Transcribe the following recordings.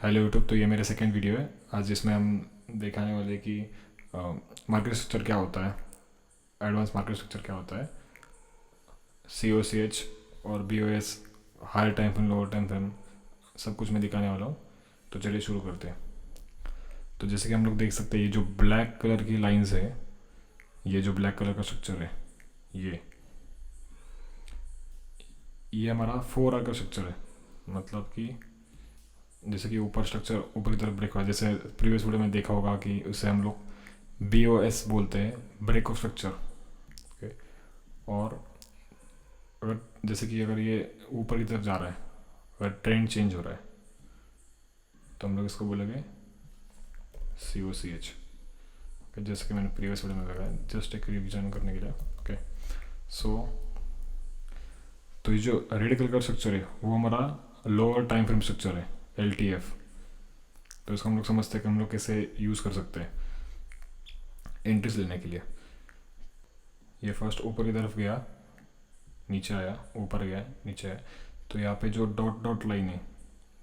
Hello YouTube. तो ये मेरा सेकंड वीडियो है आज, जिसमें हम दिखाने वाले कि मार्केट स्ट्रक्चर क्या होता है, एडवांस मार्केट स्ट्रक्चर क्या होता है, सी ओ सी एच और B O S, higher time frame, lower time frame, सब कुछ मैं दिखाने वाला हूँ। तो चलिए शुरू करते हैं। तो जैसे कि हम लोग देख सकते हैं, ये जो ब्लैक कलर की लाइंस है, ये जो ब्लैक कलर का स्ट्रक्चर है, ये हमारा 4 आर का स्ट्रक्चर है। मतलब कि जैसे कि ऊपर स्ट्रक्चर ऊपर की तरफ ब्रेक हुआ, जैसे प्रीवियस वीडियो में देखा होगा कि उसे हम लोग बी ओ एस बोलते हैं, ब्रेक ऑफ स्ट्रक्चर। ओके। और अगर जैसे कि अगर ये ऊपर की तरफ जा रहा है, अगर ट्रेंड चेंज हो रहा है, तो हम लोग इसको बोलेंगे सी ओ सी एच। जैसे कि मैंने प्रीवियस वीडियो में बताया, जस्ट एक रिविजन करने के लिए। ओके। सो तो ये जो रेड कलर का स्ट्रक्चर है वो हमारा लोअर टाइम फ्रेम स्ट्रक्चर है, एल टी एफ। तो इसको हम लोग समझते हैं कि हम लोग कैसे यूज़ कर सकते हैं एंट्रीज लेने के लिए। ये फर्स्ट ऊपर की तरफ गया, नीचे आया, ऊपर गया, नीचे आया। तो यहाँ पे जो डॉट डॉट लाइन है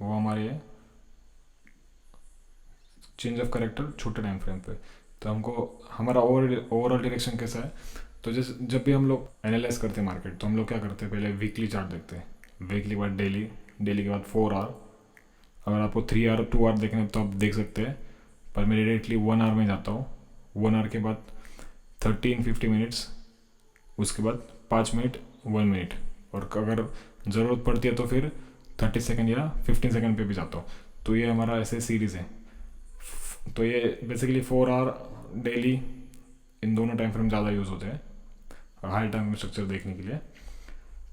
वो हमारे चेंज ऑफ करेक्टर छोटे टाइम फ्रेम पे। तो हमको हमारा ओवरऑल डायरेक्शन कैसा है, तो जैसे जब भी हम लोग एनालाइज करते हैं मार्केट, तो हम लोग क्या करते हैं, पहले वीकली चार्ट देखते हैं, वीकली के बाद डेली, डेली के बाद 4 आवर। अगर आपको 3 आवर 2 आवर देखना है तो आप देख सकते हैं, पर मैं डायरेक्टली 1 आवर में जाता हूँ। 1 आवर के बाद 13-50 मिनट्स, उसके बाद 5 मिनट, 1 मिनट, और अगर ज़रूरत पड़ती है तो फिर 30 सेकेंड या 15 सेकेंड पे भी जाता हूँ। तो ये हमारा ऐसे सीरीज़ है। तो ये बेसिकली 4 आवर डेली, इन दोनों टाइम फ्रेम ज़्यादा यूज़ होते हैं हाई टाइम स्ट्रक्चर देखने के लिए।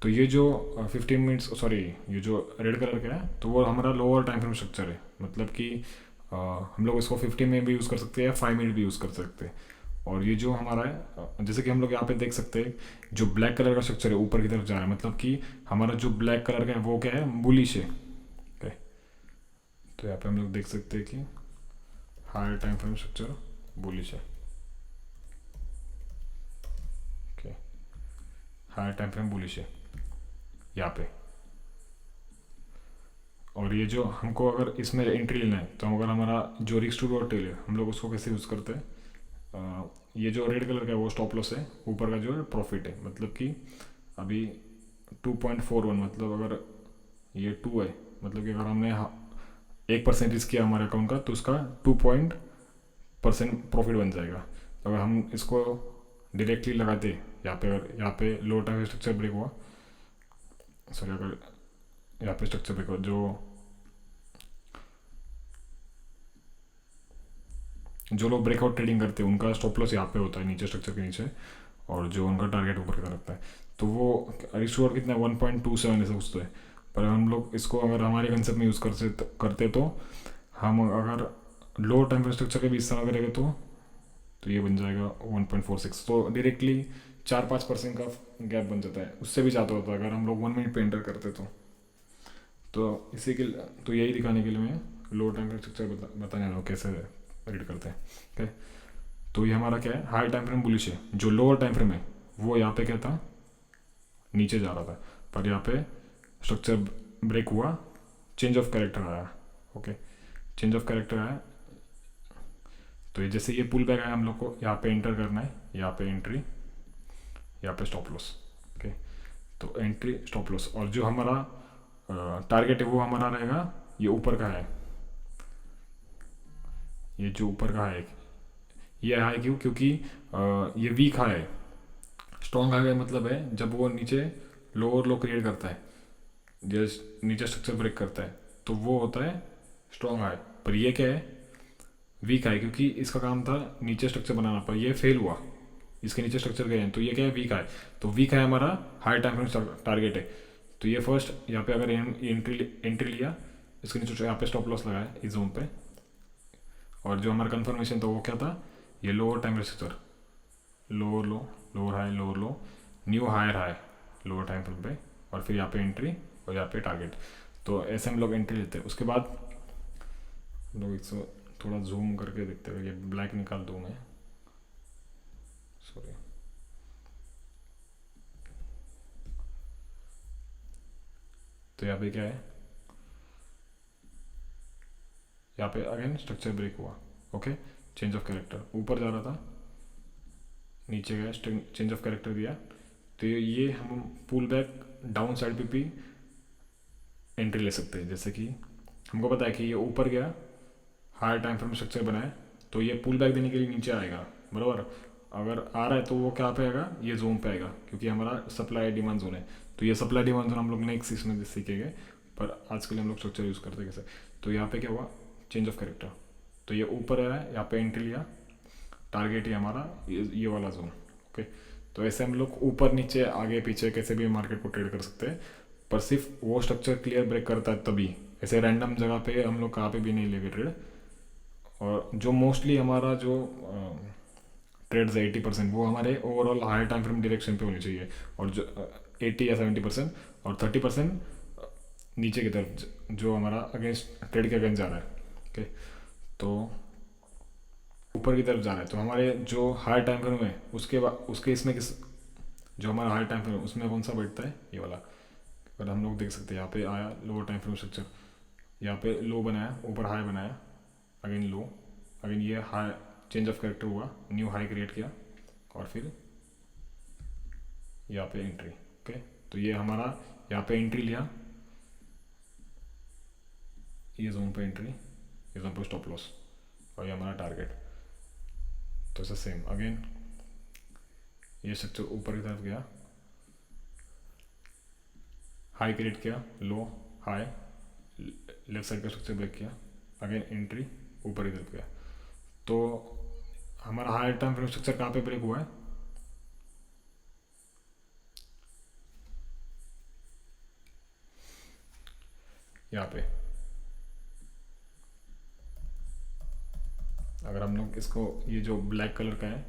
तो ये जो 15 मिनट्स, सॉरी, ये जो रेड कलर का है तो वो हमारा लोअर टाइम फ्रेम स्ट्रक्चर है। मतलब कि हम लोग इसको 15 में भी यूज़ कर सकते हैं या 5 मिनट भी यूज़ कर सकते हैं। और ये जो हमारा है, जैसे कि हम लोग यहाँ पे देख सकते हैं, जो ब्लैक कलर का स्ट्रक्चर है ऊपर की तरफ जा रहा है, मतलब कि हमारा जो ब्लैक कलर का है वो क्या है, बुलिश है। ओके। तो यहाँ पे हम लोग देख सकते हैं कि higher time frame structure bullish है। Okay. Higher time frame bullish है यहाँ पे। और ये जो हमको अगर इसमें एंट्री लेना है, तो अगर हमारा जो रिक्स टू डॉट टेल है, हम लोग उसको कैसे यूज़ करते हैं, ये जो रेड कलर का है वो स्टॉप लॉस है, ऊपर का जो है प्रॉफिट है। मतलब कि अभी 2.41, मतलब अगर ये 2 है, मतलब कि अगर हमने 1% रिस्क किया हमारे अकाउंट का, तो उसका 2% प्रॉफिट बन जाएगा। तो अगर हम इसको डायरेक्टली लगाते यहाँ पे, अगर यहाँ पे लो टाइम स्ट्रक्चर ब्रेक हुआ, सॉरी, अगर यहाँ पे स्ट्रक्चर ब्रेक हुआ, जो लोग ब्रेकआउट ट्रेडिंग करते हैं उनका स्टॉप लॉस यहाँ पे होता है, नीचे स्ट्रक्चर के नीचे, और जो उनका टारगेट ऊपर की तरफ रखता है। तो वो रिस्टोर कितना 1.27 ऐसे कुछ तो है। पर हम लोग इसको अगर हमारे कंसेप्ट में यूज़ करते तो हम अगर लो टाइम स्ट्रक्चर के भी इस्तेमाल करेंगे तो ये बन जाएगा 1.46। तो डायरेक्टली 4-5% का गैप बन जाता है, उससे भी ज़्यादा होता है अगर हम लोग 1 मिनट पे एंटर करते तो इसी के तो यही दिखाने के लिए मैं लो टाइम स्ट्रक्चर बताने वाला हूँ कैसे रीड करते हैं। ओके। तो ये हमारा क्या है, हाई टाइम फ्रेम बुलिश है। जो लोअर टाइम फ्रेम है वो यहाँ पे क्या था, नीचे जा रहा था, पर यहाँ पे स्ट्रक्चर ब्रेक हुआ, चेंज ऑफ कैरेक्टर आया। ओके। चेंज ऑफ कैरेक्टर आया, तो ये जैसे ये पुल बैक आया, हम लोग को यहाँ पे एंटर करना है, यहाँ पे एंट्री, यहाँ पे स्टॉप लॉस। ओके। तो एंट्री, स्टॉप लॉस, और जो हमारा टारगेट है वो हमारा रहेगा ये ऊपर का है, ये जो ऊपर का है, ये हाई क्यों, क्योंकि ये वीक हाई है। स्ट्रॉन्ग हाई का मतलब है जब वो नीचे लोअर लो क्रिएट करता है, जस्ट नीचे स्ट्रक्चर ब्रेक करता है, तो वो होता है स्ट्रॉन्ग हाई। पर ये क्या है, वीक हाई, क्योंकि इसका काम था नीचे स्ट्रक्चर बनाना, पर ये फेल हुआ, इसके नीचे स्ट्रक्चर गए हैं, तो ये क्या है, वीक हाई। तो वीक हाई हमारा हाई टाइम फ्रेम टारगेट है। तो ये फर्स्ट यहाँ पे अगर एंट्री एंट्री लिया, इसके नीचे यहाँ पे स्टॉप लॉस लगाया इस जोन पे, और जो हमारा कंफर्मेशन था वो क्या था, ये lower time structure, lower low, lower high, lower लो, new hire high, lower time frame पे, और फिर यहाँ पे एंट्री और यहाँ पे टारगेट। तो ऐसे हम लोग एंट्री लेते हैं। उसके बाद हम लोग इसको थोड़ा जूम करके देखते हैं, ये ब्लैक निकाल दूँ मैं, सॉरी। तो यहाँ पे क्या है, यहाँ पे अगेन स्ट्रक्चर ब्रेक हुआ। ओके, चेंज ऑफ कैरेक्टर, ऊपर जा रहा था नीचे गया, चेंज ऑफ कैरेक्टर दिया। तो ये हम पुल बैक डाउन साइड पे भी एंट्री ले सकते हैं। जैसे कि हमको पता है कि ये ऊपर गया, हायर टाइम फ्रेम स्ट्रक्चर बनाए, तो ये पुल बैक देने के लिए नीचे आएगा, बराबर। अगर आ रहा है तो वो क्या पे आएगा, ये जोन पे आएगा, क्योंकि हमारा सप्लाई डिमांड जोन है। तो ये सप्लाई डिमांड जोन हम लोग नेक्स्ट इसमें सीखेंगे, पर आज के लिए हम लोग स्ट्रक्चर यूज़ करते हैं कैसे। तो यहाँ पे क्या हुआ, चेंज ऑफ कैरेक्टर, तो ये ऊपर आया, यहाँ पे एंट्री लिया, टारगेट है हमारा ये वाला जोन। ओके, तो ऐसे हम लोग ऊपर नीचे आगे पीछे कैसे भी मार्केट को ट्रेड कर सकते हैं, पर सिर्फ वो स्ट्रक्चर क्लियर ब्रेक करता है तभी। ऐसे रैंडम जगह पे हम लोग कहाँ पे भी नहीं लेंगे ट्रेड। और जो मोस्टली हमारा जो ट्रेड्स है 80%, वो हमारे overall higher time frame direction पे होनी चाहिए। और जो 80 या 70% और 30% नीचे की तरफ जो हमारा अगेंस्ट ट्रेड के अगेंस्ट जा रहा है। ओके, तो ऊपर की तरफ जा रहा है, तो हमारे जो हायर टाइम फ्रेम है उसके बाद उसके इसमें किस, जो हमारा हायर टाइम फ्रेम है उसमें कौन सा बैठता है, ये वाला। अगर हम लोग देख सकते हैं, यहाँ पे आया लोअर टाइम फ्रेम स्ट्रक्चर, यहाँ पे लो बनाया, ऊपर हाई बनाया, अगेन लो, अगेन ये हाई, चेंज ऑफ कैरेक्टर हुआ, न्यू हाई क्रिएट किया, और फिर यहाँ पे एंट्री। ओके, तो ये हमारा यहाँ पे एंट्री लिया, ये जोन पे एंट्री, ये जोन पे स्टॉप लॉस, और ये हमारा टारगेट। तो ऐसा सेम अगेन ये स्ट्रक्चर ऊपर की तरफ गया, हाई क्रिएट किया, लो हाई, लेफ्ट साइड का स्ट्रक्चर ब्रेक किया, अगेन एंट्री, ऊपर की तरफ गया। तो हमारा हायर टाइम फ्रेम स्ट्रक्चर कहाँ पे ब्रेक हुआ है, यहाँ पे। अगर हम लोग इसको, ये जो ब्लैक कलर का है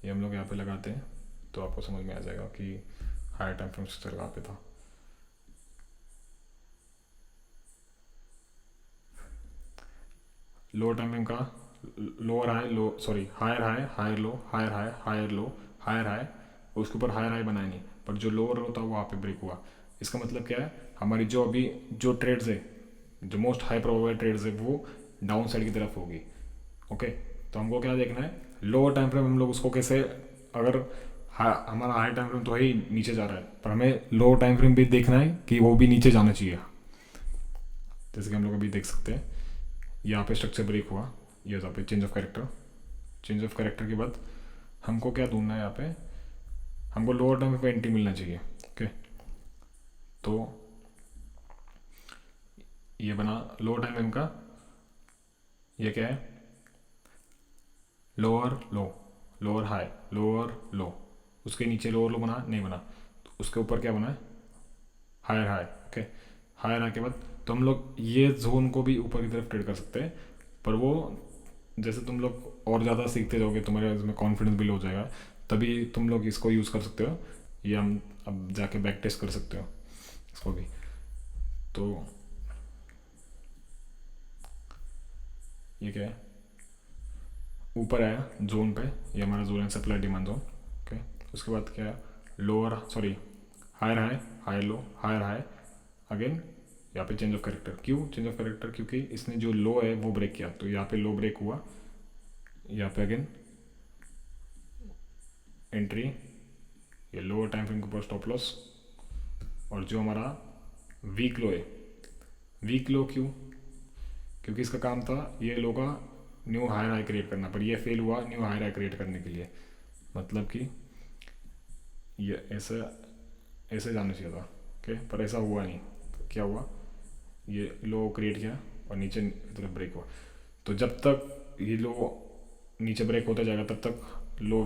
ये हम लोग यहाँ पे लगाते हैं, तो आपको समझ में आ जाएगा कि हायर टाइम फ्रेम स्ट्रक्चर कहाँ पे था। लोअर टाइम फ्रेम का lower high low, sorry higher high higher low, higher high higher low, higher high, उसके ऊपर हायर हाई बनाया नहीं, पर जो लोअर होता है वहाँ पे ब्रेक हुआ। इसका मतलब क्या है, हमारी जो अभी जो ट्रेड्स है, जो मोस्ट हाई प्रोबेबल ट्रेड्स है, वो डाउन साइड की तरफ होगी। ओके, तो हमको क्या देखना है, लोअर टाइम फ्रेम हम लोग उसको कैसे, अगर हमारा हाई टाइम फ्रेम तो है ही नीचे जा रहा है, पर हमें लोअर टाइम फ्रेम भी देखना है कि वो भी नीचे जाना चाहिए। जैसे कि हम लोग अभी देख सकते हैं, यहाँ पे स्ट्रक्चर ब्रेक हुआ, ये यहाँ पे change of character, change of character के बाद हमको क्या ढूंढना है, यहाँ पे हमको लोअर टाइम पे एंट्री मिलना चाहिए। ओके, तो ये बना लोअर टाइम फ्रेम का, ये क्या है, lower low, lower high, lower लो, उसके नीचे लोअर लो बना नहीं बना, तो उसके ऊपर क्या बना है, higher high. Okay, higher high के बाद तो हम लोग ये जोन को भी ऊपर की तरफ ट्रेड कर सकते हैं, पर वो जैसे तुम लोग और ज़्यादा सीखते जाओगे, तुम्हारे इसमें कॉन्फिडेंस बिल्ड हो जाएगा, तभी तुम लोग इसको यूज़ कर सकते हो। ये हम अब जाके बैक टेस्ट कर सकते हो इसको भी। तो ये क्या है, ऊपर आया जोन पे, ये हमारा जोन है सप्लाई डिमांड जोन। ओके, उसके बाद क्या है, lower sorry higher high higher low, higher high, again यहाँ पे चेंज ऑफ कैरेक्टर। क्यों चेंज ऑफ कैरेक्टर, क्योंकि इसने जो लो है वो ब्रेक किया, तो यहाँ पे लो ब्रेक हुआ, यहाँ पे अगेन एंट्री, ये लोअर टाइम फ्रेम के ऊपर स्टॉप लॉस, और जो हमारा वीक लो है, वीक लो क्यों, क्योंकि इसका काम था ये लो का न्यू हायर हाई क्रिएट करना, पर ये फेल हुआ न्यू हायर हाई क्रिएट करने के लिए। मतलब कि ये ऐसे ऐसे जाना चाहिए था। ओके, पर ऐसा हुआ नहीं, तो क्या हुआ, ये लो क्रिएट किया और नीचे की तरफ ब्रेक हुआ। तो जब तक ये लो नीचे ब्रेक होता जाएगा, तब तक लो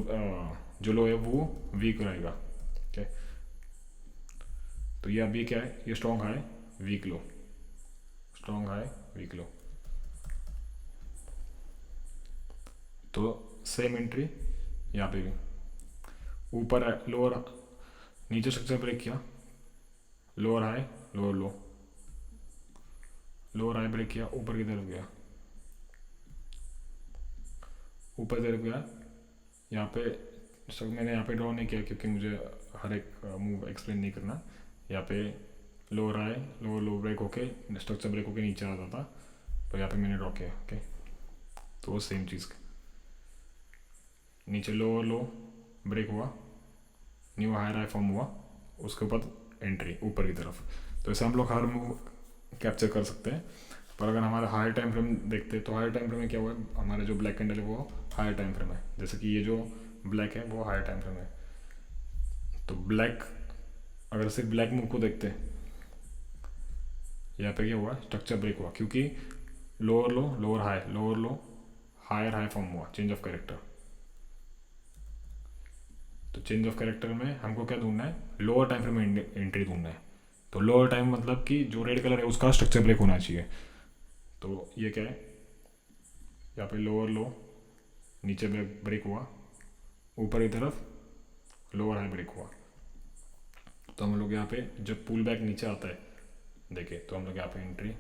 जो लो है वो वीक रहेगा। ओके, तो ये अभी क्या है, ये strong high weak low, strong high weak low. तो सेम एंट्री यहाँ पे भी, ऊपर लोअर नीचे स्ट्रक्चर ब्रेक किया, lower high lower low, lower high break किया, ऊपर की तरफ गया, ऊपर तरफ गया। यहाँ पे सब मैंने यहाँ पे ड्रॉ नहीं किया, क्योंकि मुझे हर एक मूव एक्सप्लेन नहीं करना। यहाँ पे lower high lower low break होके स्ट्रक्चर ब्रेक होके नीचे आता था, तो यहाँ पे मैंने ड्रॉ किया। ओके, तो वो सेम चीज़, नीचे लो ब्रेक हुआ, न्यू हायर हाई फॉर्म हुआ, उसके ऊपर एंट्री ऊपर की तरफ। तो ऐसे हम लोग हर मूव कैप्चर कर सकते हैं। पर अगर हमारा हायर टाइम फ्रेम देखते हैं तो हायर टाइम फ्रेम में क्या हुआ है, हमारा जो ब्लैक कैंडल है वो हायर टाइम फ्रेम है। जैसे कि ये जो ब्लैक है वो हायर टाइम फ्रेम है। तो ब्लैक, अगर सिर्फ ब्लैक मूव को देखते हैं, यहाँ पे क्या हुआ, स्ट्रक्चर ब्रेक हुआ, क्योंकि lower low lower high, lower low higher high form हुआ, चेंज ऑफ कैरेक्टर। तो चेंज ऑफ कैरेक्टर में हमको क्या ढूंढना है, लोअर टाइम फ्रेम में एंट्री ढूंढना है। तो लोअर टाइम मतलब कि जो रेड कलर है उसका स्ट्रक्चर ब्रेक होना चाहिए। तो ये क्या है, यहाँ पे लोअर लो नीचे ब्रेक हुआ, ऊपर की तरफ लोअर हाई ब्रेक हुआ। तो हम लोग यहाँ पे जब पुल बैक नीचे आता है देखिए, तो हम लोग यहाँ पे एंट्री,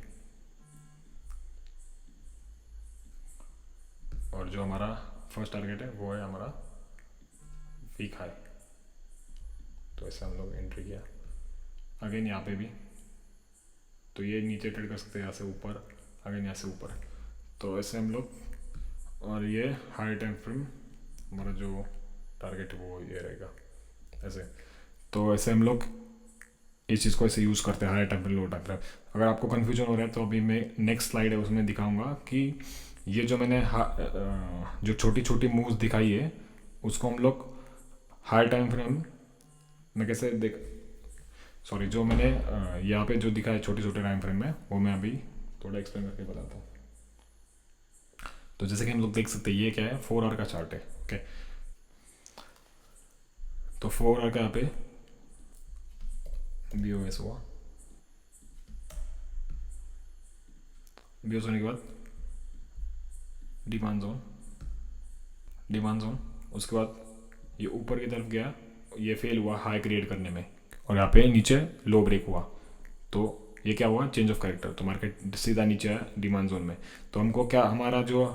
और जो हमारा फर्स्ट टारगेट है वो है हमारा वीक हाई। तो ऐसे हम लोग एंट्री किया। अगेन यहाँ पे भी, तो ये नीचे ट्रेड कर सकते हैं, यहाँ से ऊपर, अगेन यहाँ से ऊपर। तो ऐसे हम लोग, और ये हाई टाइम फ्रेम हमारा जो टारगेट है वो ये रहेगा ऐसे। तो ऐसे हम लोग इस चीज़ को ऐसे यूज़ करते हैं, high time flame low time frame. अगर आपको कन्फ्यूजन हो रहा है तो अभी मैं नेक्स्ट स्लाइड है उसमें दिखाऊंगा कि ये जो मैंने जो छोटी छोटी मूव्स दिखाई है उसको हम लोग हाई टाइम फ्रेम में कैसे देख, सॉरी, जो मैंने यहाँ पे जो दिखा है छोटे छोटे टाइम फ्रेम में, वो मैं अभी थोड़ा एक्सप्लेन करके बताता हूँ। तो जैसे कि हम लोग देख सकते हैं ये क्या है, 4 आवर का चार्ट है। ओके, तो 4 आवर का यहाँ पे BOS हुआ, BOS होने के बाद डिमांड जोन, उसके बाद ये ऊपर की तरफ गया, ये फेल हुआ हाई क्रिएट करने में, और यहाँ पे नीचे लो ब्रेक हुआ। तो ये क्या हुआ, चेंज ऑफ कैरेक्टर। तो मार्केट सीधा नीचे आया डिमांड जोन में। तो हमको क्या, हमारा जो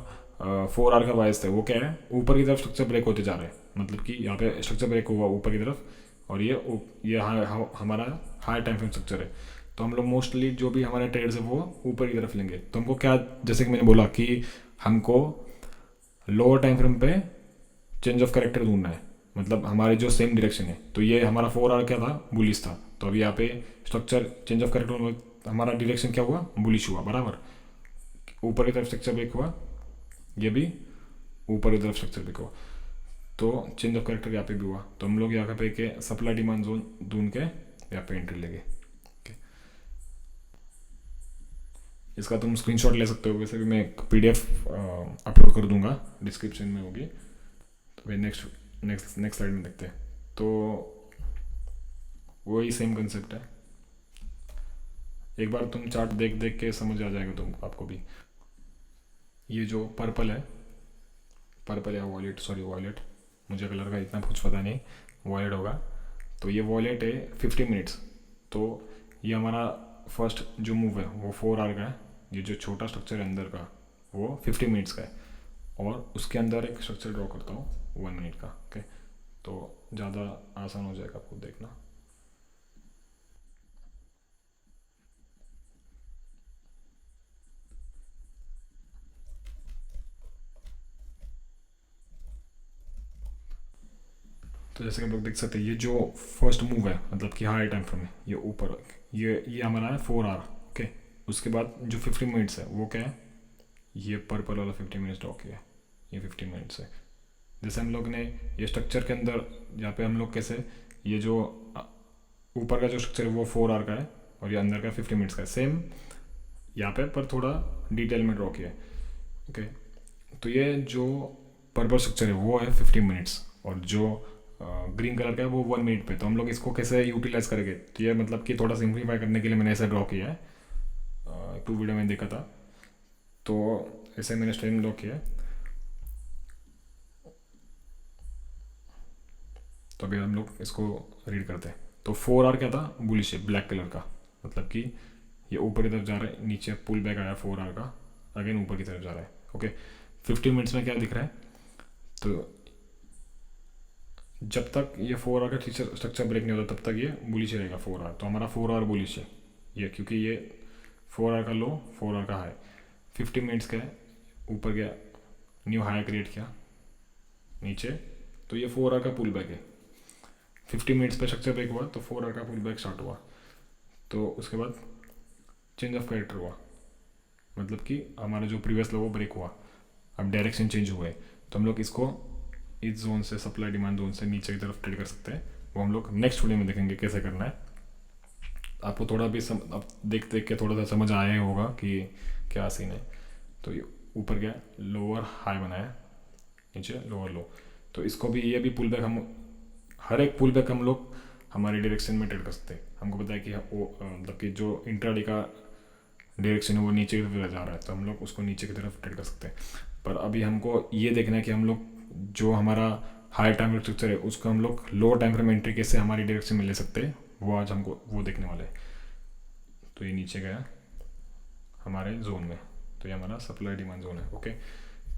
4 आवर का बायस था वो क्या है, ऊपर की तरफ स्ट्रक्चर ब्रेक होते जा रहे हैं, मतलब कि यहाँ पे स्ट्रक्चर ब्रेक हुआ ऊपर की तरफ, और ये हमारा हाई टाइम फ्रेम स्ट्रक्चर है। तो हम लोग मोस्टली जो भी हमारे ट्रेड्स है वो ऊपर की तरफ लेंगे। तो हमको क्या, जैसे कि मैंने बोला कि हमको लोअर टाइम फ्रेम पे चेंज ऑफ कैरेक्टर ढूंढना है, मतलब हमारे जो सेम डायरेक्शन है। तो ये हमारा 4 आवर क्या था, बुलिश था। तो अभी यहाँ पे स्ट्रक्चर चेंज ऑफ कैरेक्टर, हमारा डायरेक्शन क्या हुआ, बुलिश हुआ, बराबर। ऊपर की तरफ स्ट्रक्चर ब्रेक हुआ, ये भी ऊपर की तरफ स्ट्रक्चर ब्रेक हुआ, तो चेंज ऑफ कैरेक्टर यहाँ पे भी हुआ। तो हम लोग यहाँ पे के सप्लाई डिमांड जोन ढूंढ के यहाँ पे एंट्री लेंगे। इसका तुम स्क्रीनशॉट ले सकते हो, वैसे भी मैं PDF अपलोड कर दूंगा, डिस्क्रिप्शन में होगी। तो भाई नेक्स्ट स्लाइड में देखते हैं। तो वही सेम कंसेप्ट है, एक बार तुम चार्ट देख देख के समझ आ जाएगा तुम, आपको भी। ये जो पर्पल या वॉयलेट, सॉरी वॉयलेट, मुझे कलर का इतना कुछ पता नहीं, वॉयलेट होगा। तो ये वॉयलेट है 50 मिनट्स। तो ये हमारा फर्स्ट जो मूव है वो 4 आवर का है। ये जो छोटा स्ट्रक्चर है अंदर का वो 50 मिनट्स का है, और उसके अंदर एक स्ट्रक्चर ड्रॉ करता हूँ 1 मिनट का। ओके, तो ज़्यादा आसान हो जाएगा आपको देखना। तो जैसे कि हम लोग देख सकते हैं, ये जो फर्स्ट मूव है मतलब कि हाई टाइम फ्रेम है, ये ऊपर, ये हमारा है 4 आवर। ओके, उसके बाद जो 50 मिनट्स है वो क्या है, ये पर्पल वाला 50 मिनट्स ड्रॉ किया है, ये 50 मिनट्स है। जैसे हम लोग ने ये स्ट्रक्चर के अंदर, यहाँ पे हम लोग कैसे, ये जो ऊपर का जो स्ट्रक्चर है वो 4 आवर का है, और ये अंदर का 50 मिनट्स का है, सेम यहाँ पे पर थोड़ा डिटेल में ड्रॉ किया है। ओके, तो ये जो पर्पल स्ट्रक्चर है वो है 50 मिनट्स, और जो ग्रीन कलर का है वो 1 मिनट पे। तो हम लोग इसको कैसे यूटिलाइज करेंगे, तो ये मतलब कि थोड़ा सिंप्लीफाई करने के लिए मैंने ऐसा ड्रॉ किया है, 2 वीडियो में देखा था, तो ऐसे मैंने स्ट्रेम ड्रॉ किया है। तो अभी हम लोग इसको रीड करते हैं। तो 4 आवर क्या था, बुलिश है, ब्लैक कलर का, मतलब कि ये ऊपर की तरफ जा रहा है, नीचे पुल बैक आया 4 आवर का, अगेन ऊपर की तरफ जा रहा है। ओके, 50 मिनट्स में क्या दिख रहा है, तो जब तक ये 4 आवर का स्ट्रक्चर ब्रेक नहीं होता तब तक ये बुलिश रहेगा 4 आवर। तो हमारा 4 आवर बुलिश है ये, क्योंकि ये 4 आवर का लो, 4 आवर का हाई। 50 मिनट्स का है, ऊपर गया, न्यू हाई क्रिएट किया, नीचे, तो ये 4 आवर का पुल बैक है। 50 मिनट्स पे स्ट्रक्चर ब्रेक हुआ तो 4 आवर का पुल बैक स्टार्ट हुआ। तो उसके बाद चेंज ऑफ कैरेक्टर हुआ, मतलब कि हमारा जो प्रीवियस लो वो ब्रेक हुआ, अब डायरेक्शन चेंज हुए, तो हम लोग इसको इस जोन से, सप्लाई डिमांड जोन से नीचे की तरफ ट्रेड कर सकते हैं। वो हम लोग नेक्स्ट वीडियो में देखेंगे कैसे करना है। आपको थोड़ा भी अब देख देख के थोड़ा सा समझ आया ही होगा कि क्या सीन है। तो ये ऊपर गया, लोअर हाई बनाया, नीचे लोअर लो, तो इसको भी, ये भी पुल बैक, हम हर एक पुल बैक हम लोग हमारी डायरेक्शन में ट्रेड कर सकते हैं। हमको पता है कि मतलब कि जो इंट्राडे का डायरेक्शन है वो नीचे की तरफ जा रहा है, तो हम लोग उसको नीचे की तरफ ट्रेड कर सकते हैं। पर अभी हमको ये देखना है कि हम लोग जो हमारा हाई टाइम फ्रेम स्ट्रक्चर है उसको हम लोग लोअर टाइम फ्रेम एंट्री कैसे हमारी डायरेक्शन में ले सकते हैं, वो आज हमको वो देखने वाले हैं। तो ये नीचे गया हमारे जोन में, तो ये हमारा सप्लाई डिमांड जोन है। ओके,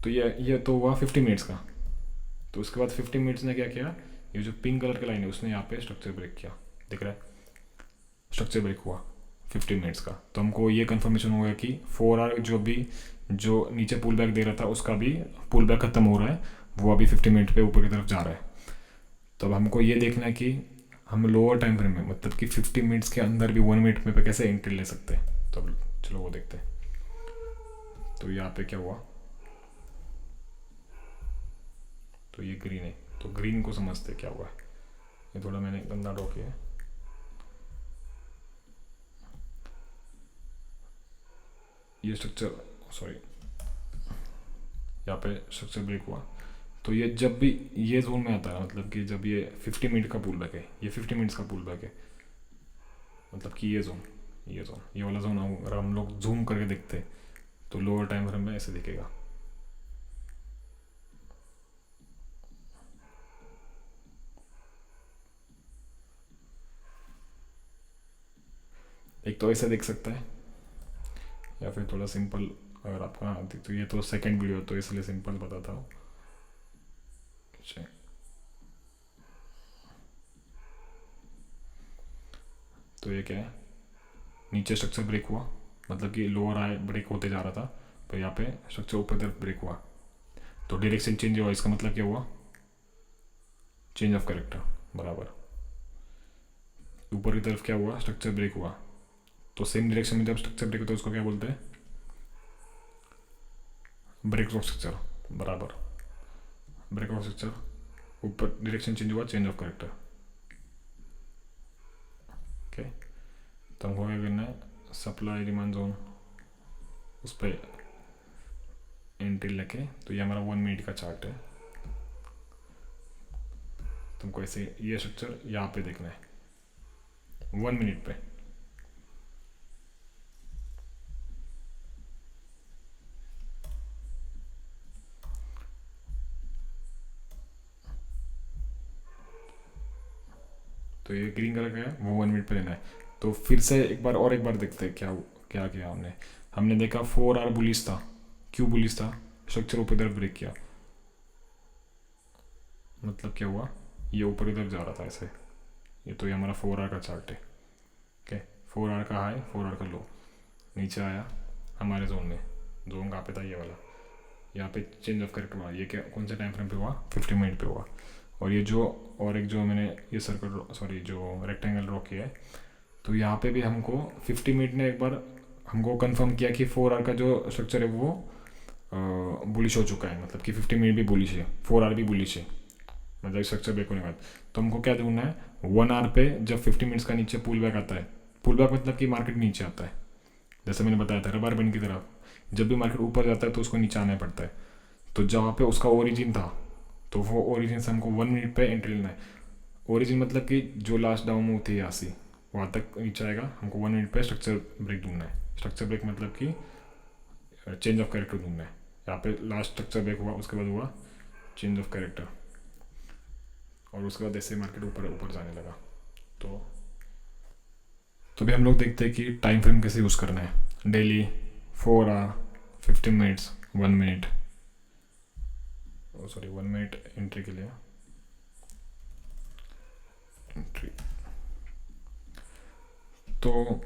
तो ये तो हुआ 50 मिनट्स का। तो उसके बाद 50 मिनट्स ने क्या किया, ये जो पिंक कलर की लाइन है उसने यहाँ पे स्ट्रक्चर ब्रेक किया, दिख रहा है, स्ट्रक्चर ब्रेक हुआ 50 मिनट्स का। तो हमको ये कंफर्मेशन हो गया कि 4 आवर जो नीचे पुल बैक दे रहा था उसका भी पुल बैक खत्म हो रहा है, वो अभी 50 मिनट पे ऊपर की तरफ जा रहा है। तो अब हमको ये देखना है कि हम लोअर टाइम फ्रेम में, मतलब कि 50 मिनट्स के अंदर भी 1 मिनट में पे कैसे एंट्री ले सकते हैं। तो अब चलो वो देखते हैं। तो यहाँ पे क्या हुआ, तो ये ग्रीन है, तो ग्रीन को समझते क्या हुआ है। ये थोड़ा मैंने गंदा ड्रॉ किया है। ये स्ट्रक्चर, सॉरी, यहाँ पे स्ट्रक्चर ब्रेक हुआ, तो ये जब भी ये जोन में आता है, मतलब कि जब ये 50 मिनट का पुल बैक है, ये 50 मिनट्स का पुल बैक है, मतलब कि ये वाला जोन अगर हम लोग जूम करके देखते हैं तो लोअर टाइम फ्रेम में ऐसे दिखेगा। एक तो ऐसे देख सकता है, या फिर थोड़ा सिंपल अगर आपको आती, तो ये तो सेकंड वीडियो तो इसलिए सिंपल बताता हूँ। तो ये क्या है, नीचे स्ट्रक्चर ब्रेक हुआ, मतलब कि लोअर आई ब्रेक होते जा रहा था, तो यहाँ पे स्ट्रक्चर ऊपर तरफ ब्रेक हुआ, तो डायरेक्शन चेंज हुआ। इसका मतलब क्या हुआ, चेंज ऑफ कैरेक्टर बराबर। ऊपर की तरफ क्या हुआ, स्ट्रक्चर ब्रेक हुआ, तो सेम डायरेक्शन में जब स्ट्रक्चर ब्रेक होता है उसको क्या बोलते हैं, ब्रेक ऑफ स्ट्रक्चर बराबर। ब्रेक ऑफ स्ट्रक्चर, ऊपर डायरेक्शन चेंज हुआ, चेंज ऑफ कैरेक्टर। ओके, तो हमको क्या करना है, सप्लाई डिमांड जोन उस पर एंट्री लेके, तो ये हमारा 1 मिनट का चार्ट है। तुमको ऐसे ये स्ट्रक्चर यहाँ पे देखना है 1 मिनट पे। तो ये ग्रीन कलर का है, वो 1 मिनट पे लेना है। तो फिर से एक बार देखते हैं क्या क्या किया हमने देखा 4 आवर बुलिश था। क्यों बुलिश था, स्ट्रक्चर ऊपर तरफ ब्रेक किया, मतलब क्या हुआ, ये ऊपर की तरफ जा रहा था ऐसे। ये तो ये हमारा 4 आवर का चार्ट है। ओके, 4 आवर का हाई, 4 आवर का लो, नीचे आया हमारे जोन में। जोन कहाँ पे था, ये वाला, यहाँ पे चेंज ऑफ कैरेक्टर हुआ। ये क्या, कौन से टाइम फ्रेम पे हुआ, 50 मिनट पे हुआ। और ये जो, और एक जो मैंने ये सर्कल, सॉरी, जो रेक्टेंगल ड्रॉ किया है, तो यहाँ पे भी हमको 50 मिनट ने एक बार हमको कंफर्म किया कि 4 आवर का जो स्ट्रक्चर है वो बुलिश हो चुका है, मतलब कि 50 मिनट भी बुलिश है, 4 आवर भी बुलिश है, मतलब स्ट्रक्चर ब्रेक होने के बाद। तो हमको क्या ढूंढना है, 1 आवर पे जब 50 मिनट्स का नीचे पुल बैक आता है, पुल बैक मतलब कि मार्केट नीचे आता है, जैसे मैंने बताया था रबर बैंड की तरह, जब भी मार्केट ऊपर जाता है तो उसको नीचे आना पड़ता है। तो जहाँ पे उसका ओरिजिन था, तो वो ओरिजिन से हमको 1 मिनट पे एंट्री लेना है। ओरिजिन मतलब कि जो लास्ट डाउन मूव थी यहाँ से वहाँ तक नीचे आएगा, हमको 1 मिनट पे स्ट्रक्चर ब्रेक ढूंढना है। स्ट्रक्चर ब्रेक मतलब कि चेंज ऑफ कैरेक्टर ढूंढना है। यहाँ पे लास्ट स्ट्रक्चर ब्रेक हुआ, उसके बाद हुआ चेंज ऑफ कैरेक्टर, और उसके बाद ऐसे मार्केट ऊपर ऊपर जाने लगा। तो भी हम लोग देखते हैं कि टाइम फ्रेम कैसे यूज़ करना है। Daily, 4 hour, 50 minutes, 1 minute, sorry 1 minute entry के लिए एंट्री। तो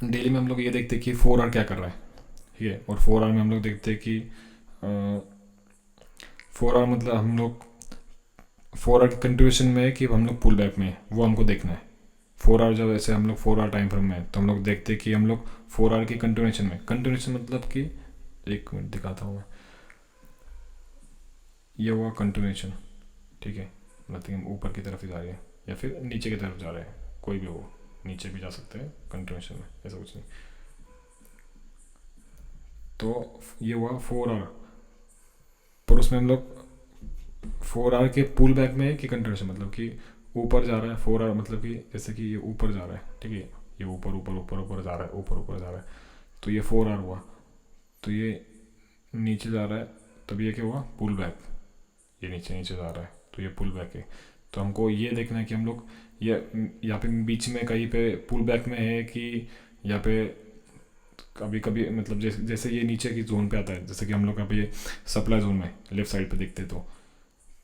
डेली में हम लोग ये देखते हैं कि 4 आवर क्या कर रहा है, ठीक है। और 4 आवर में हम लोग देखते हैं कि 4 आवर मतलब हम लोग 4 आवर की कंटिन्यूशन में है कि हम लोग पुल बैक में है, वो हमको देखना है। 4 आवर जब ऐसे हम लोग 4 आवर टाइम फ्रेम में है तो हम लोग देखते हैं कि हम लोग 4 आवर की कंटिन्यूशन में, कंटिन्यूशन मतलब कि 1 मिनट दिखाता हूँ मैं, ये हुआ कंटिन्यूशन, ठीक है। मतलब हम ऊपर की तरफ ही जा रहे हैं या फिर नीचे की तरफ जा रहे हैं, कोई भी हो, नीचे भी जा सकते हैं कंटिन्यूशन में, ऐसा कुछ नहीं। तो ये हुआ 4 आवर, पर उसमें हम लोग 4 आवर के पुल बैक में है कि कंटिन्यूशन मतलब कि ऊपर जा रहा है। 4 आवर मतलब कि जैसे कि ये ऊपर जा रहा है, ठीक है, ये ऊपर ऊपर ऊपर ऊपर जा रहा है, ऊपर ऊपर जा रहा है, तो ये 4 आवर हुआ। तो ये नीचे जा रहा है, तब ये क्या हुआ, पुल बैक, ये नीचे नीचे जा रहा है तो ये पुल बैक है। तो हमको ये देखना है कि हम लोग ये यहाँ पे बीच में कहीं पे पुल बैक में है कि यहाँ पे कभी कभी मतलब जैसे जैसे ये नीचे की जोन पे आता है, जैसे कि हम लोग यहाँ पे ये सप्लाई जोन में लेफ्ट साइड पे देखते हैं,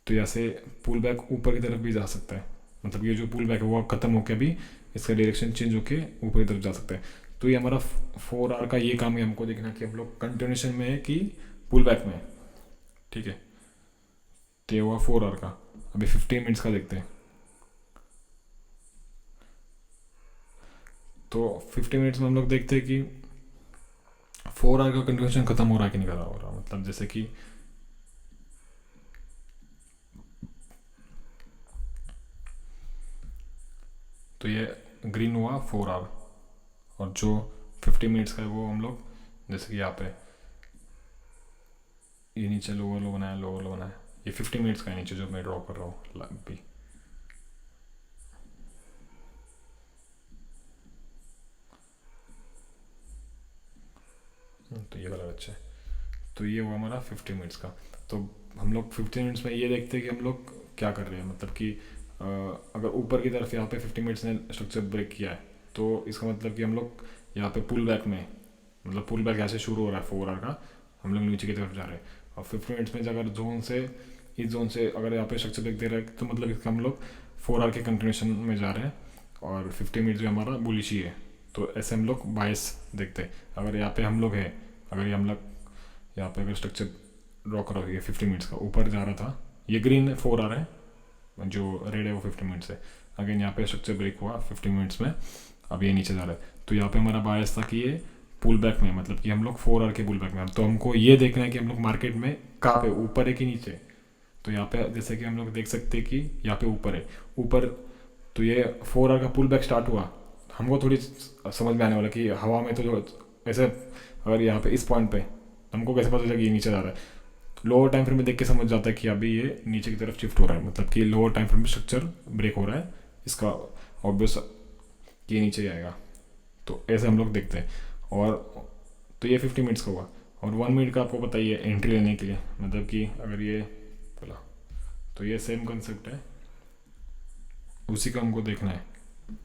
तो यहाँ से पुल बैक ऊपर की तरफ भी जा सकता है। मतलब ये जो पुल बैक है वो ख़त्म होकर भी इसका डायरेक्शन चेंज होके ऊपर की तरफ जा सकता है। तो ये हमारा 4 आवर का ये काम है, हमको देखना कि हम लोग कंटिन्यूशन में है कि पुल बैक में है, ठीक है। तो ये हुआ 4 आवर का। अभी 15 मिनट्स का देखते हैं। तो 50 मिनट्स में हम लोग देखते हैं कि 4 आवर का कंटिन्यूशन खत्म हो रहा है कि नहीं खत्म हो रहा, मतलब जैसे कि तो ये ग्रीन हुआ 4 आवर, और जो 50 मिनट्स का है वो हम लोग जैसे कि यहाँ पे ये नीचे लोअर लो बनाया, लोअर लो बनाया, ये 50 मिनट्स का है नीचे जो मैं ड्रॉ कर रहा हूँ भी। तो ये कलर अच्छा है। तो ये हुआ हमारा 50 मिनट्स का। तो हम लोग 15 मिनट्स में ये देखते हैं कि हम लोग क्या कर रहे हैं, मतलब कि अगर ऊपर की तरफ यहाँ पे 50 मिनट्स ने स्ट्रक्चर ब्रेक किया है तो इसका मतलब कि हम लोग यहाँ पे पुल बैक में, मतलब पुल बैक यहाँ से शुरू हो रहा है 4 आवर का, हम लोग नीचे की तरफ जा रहे हैं। और 50 मिनट्स में अगर जोन से इस जोन से अगर यहाँ पे स्ट्रक्चर ब्रेक दे रहा है तो मतलब इसका हम लोग 4 आवर के कंटिन्यूशन में जा रहे हैं, और 50 मिनट्स जो हमारा बुलिश ही है। तो ऐसे हम लोग बायस देखते हैं। अगर यहाँ पे हम लोग है, अगर ये हम लोग यहाँ पे अगर स्ट्रक्चर ड्रॉ करो, ये 50 मिनट्स का ऊपर जा रहा था, ये ग्रीन 4 आवर है, जो रेड है वो 50 मिनट्स है। अगेन यहाँ पे स्ट्रक्चर ब्रेक हुआ 50 मिनट्स में, अब ये नीचे जा रहा है। तो यहाँ पे हमारा बायस था कि ये पुल बैक में, मतलब कि हम लोग 4 आवर के पुल बैक में। तो हमको ये देखना है कि हम लोग मार्केट में कहाँ पे, ऊपर है कि नीचे। तो यहाँ पे जैसे कि हम लोग देख सकते हैं कि यहाँ पे ऊपर है, ऊपर। तो ये 4 आवर का पुल बैक स्टार्ट हुआ, हमको थोड़ी समझ में आने वाला कि हवा में तो जो ऐसे अगर यहाँ पे इस पॉइंट पे हमको कैसे पता चला कि ये नीचे जा रहा है। लोअर टाइम फ्रेम में देख के समझ जाता है कि अभी ये नीचे की तरफ शिफ्ट हो रहा है, मतलब कि लोअर टाइम फ्रेम में स्ट्रक्चर ब्रेक हो रहा है, इसका ऑब्वियस कि ये नीचे जाएगा। तो ऐसे हम लोग देखते हैं। और तो ये 50 मिनट्स का हुआ। और 1 मिनट का आपको पता ही है एंट्री लेने के लिए, मतलब कि अगर ये बोला तो ये सेम कंसेप्ट है, उसी का हमको देखना है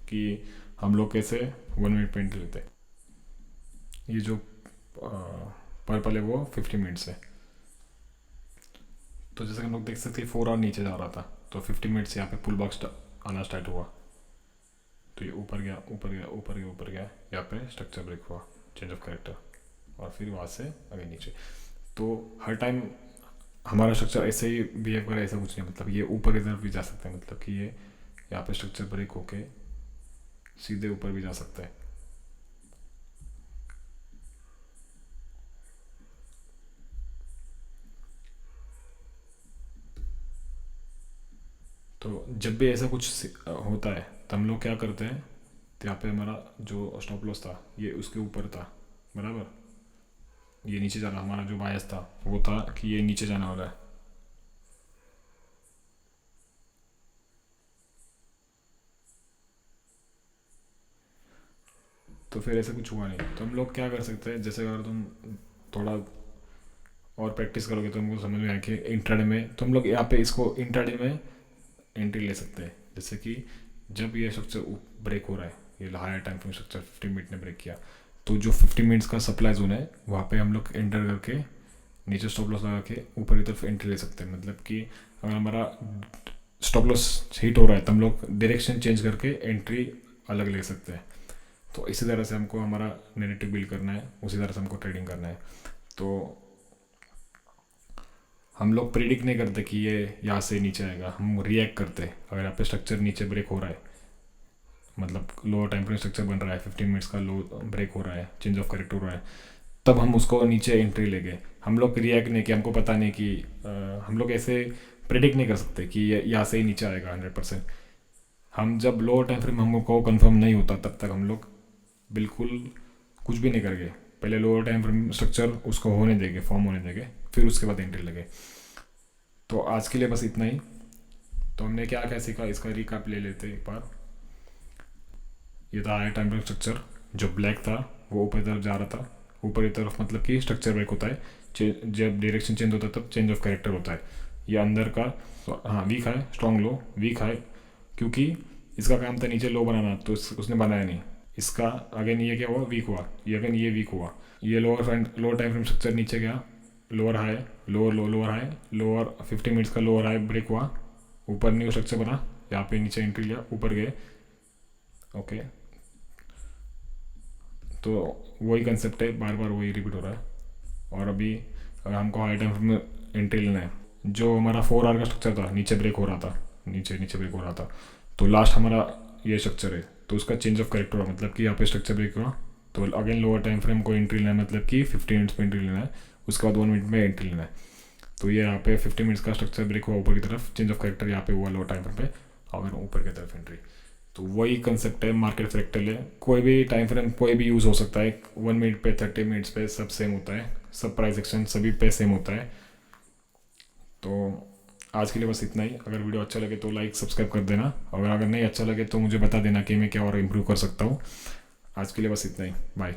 कि हम लोग कैसे 1 मिनट पे एंट्री लेते हैं। ये जो पर्पल है वो 50 मिनट्स है। तो जैसे कि हम लोग देख सकते हैं 4 आवर नीचे जा रहा था, तो 50 मिनट्स यहाँ पे पुल बॉक्स आना स्टार्ट हुआ। तो ये ऊपर गया ऊपर गया ऊपर गया ऊपर गया, यहाँ पे स्ट्रक्चर ब्रेक हुआ, चेंज ऑफ कैरेक्टर, और फिर वहाँ से आगे नीचे। तो हर टाइम हमारा स्ट्रक्चर ऐसे ही बिहेव करे ऐसा कुछ नहीं, मतलब ये ऊपर की तरफ भी जा सकता है, मतलब कि ये यहाँ पे स्ट्रक्चर ब्रेक होके सीधे ऊपर भी जा सकता है। तो जब भी ऐसा कुछ होता है तो हम लोग क्या करते हैं, तो यहाँ पे हमारा जो स्टॉप लॉस था ये उसके ऊपर था, बराबर, ये नीचे जाना, हमारा जो बायस था वो था कि ये नीचे जाने वाला है। तो फिर ऐसा कुछ हुआ नहीं, तो हम लोग क्या कर सकते हैं, जैसे अगर तुम थोड़ा और प्रैक्टिस करोगे तो हमको समझ में आए कि इंट्राडे में, तो हम लोग यहाँ पे इसको इंट्राडे में एंट्री ले सकते हैं। जैसे कि जब ये स्ट्रक्चर ब्रेक हो रहा है, ये higher time frame structure 50 minute ने ब्रेक किया, तो जो 50 मिनट्स का सप्लाई जोन है वहाँ पे हम लोग एंटर करके नीचे स्टॉप लॉस लगा के ऊपर की तरफ एंट्री ले सकते हैं। मतलब कि अगर हमारा स्टॉप लॉस हिट हो रहा है तो हम लोग डायरेक्शन चेंज करके एंट्री अलग ले सकते हैं। तो इसी तरह से हमको हमारा नैरेटिव बिल्ड करना है, उसी तरह से हमको ट्रेडिंग करना है। तो हम लोग प्रिडिक्ट नहीं करते कि ये यहाँ से नीचे आएगा, हम रिएक्ट करते हैं। अगर यहाँ पे स्ट्रक्चर नीचे ब्रेक हो रहा है, मतलब लोअर टाइम फ्रेम स्ट्रक्चर बन रहा है, 15 मिनट्स का लो ब्रेक हो रहा है, चेंज ऑफ करेक्टर हो रहा है, तब हम उसको नीचे एंट्री लेंगे। हम लोग रिएक्ट नहीं कि हमको पता नहीं कि हम लोग ऐसे प्रिडिक्ट नहीं कर सकते कि ये यहाँ से ही नीचे आएगा 100%। हम जब लोअर टाइम फ्रेम हमको कंफर्म नहीं होता तब तक हम लोग बिल्कुल कुछ भी नहीं करेंगे। पहले लोअर टाइम फ्रेम स्ट्रक्चर उसको होने देंगे, फॉर्म होने देंगे, फिर उसके बाद एंट्री लगे। तो आज के लिए बस इतना ही। तो हमने क्या क्या सीखा इसका रिकैप ले लेते हैं एक बार। ये था हायर टाइम फ्रेम स्ट्रक्चर, जो ब्लैक था वो ऊपर की तरफ जा रहा था। ऊपर की तरफ मतलब कि स्ट्रक्चर ब्रेक होता है, जब डायरेक्शन चेंज होता है तब चेंज ऑफ कैरेक्टर होता है। ये अंदर का हाँ वीक है, स्ट्रॉन्ग लो वीक है, क्योंकि इसका काम था नीचे लो बनाना, तो उसने बनाया नहीं। इसका अगेन ये क्या हुआ, वीक हुआ, ये अगेन ये वीक हुआ। ये लोअर टाइम फ्रेम स्ट्रक्चर नीचे गया, lower high, lower low, lower high, lower 50 minutes का लोअर हाई ब्रेक हुआ, ऊपर न्यू स्ट्रक्चर बना, यहाँ पे नीचे एंट्री लिया, ऊपर गए। ओके, तो वही कंसेप्ट है, बार बार वही रिपीट हो रहा है। और अभी अगर हमको हाई टाइम में एंट्री लेना है, जो हमारा 4 आवर का स्ट्रक्चर था, नीचे ब्रेक हो रहा था, नीचे नीचे ब्रेक हो रहा था, तो लास्ट हमारा ये स्ट्रक्चर है, तो उसका चेंज ऑफ करेक्टर हुआ, मतलब कि यहाँ पे स्ट्रक्चर ब्रेक हुआ, तो अगेन लोअर टाइम फ्रेम को एंट्री लेना है, मतलब कि 15 मिनट्स में एंट्री लेना है, उसके बाद 1 मिनट में एंट्री लेना है। तो ये यहाँ पे 50 मिनट्स का स्ट्रक्चर ब्रेक हुआ ऊपर की तरफ, चेंज ऑफ करेक्टर यहाँ पे हुआ लोअर टाइम फ्रेम पे, और ऊपर की तरफ एंट्री। तो वही कंसेप्ट है, मार्केट फ्रैक्टल है, कोई भी टाइम फ्रेम कोई भी यूज़ हो सकता है, 1 मिनट पे, 30 मिनट्स पे, सब सेम होता है, सब प्राइस एक्शन सभी पे सेम होता है। तो आज के लिए बस इतना ही। अगर वीडियो अच्छा लगे तो लाइक सब्सक्राइब कर देना, और अगर नहीं अच्छा लगे तो मुझे बता देना कि मैं क्या और इम्प्रूव कर सकता हूँ। आज के लिए बस इतना ही, बाय।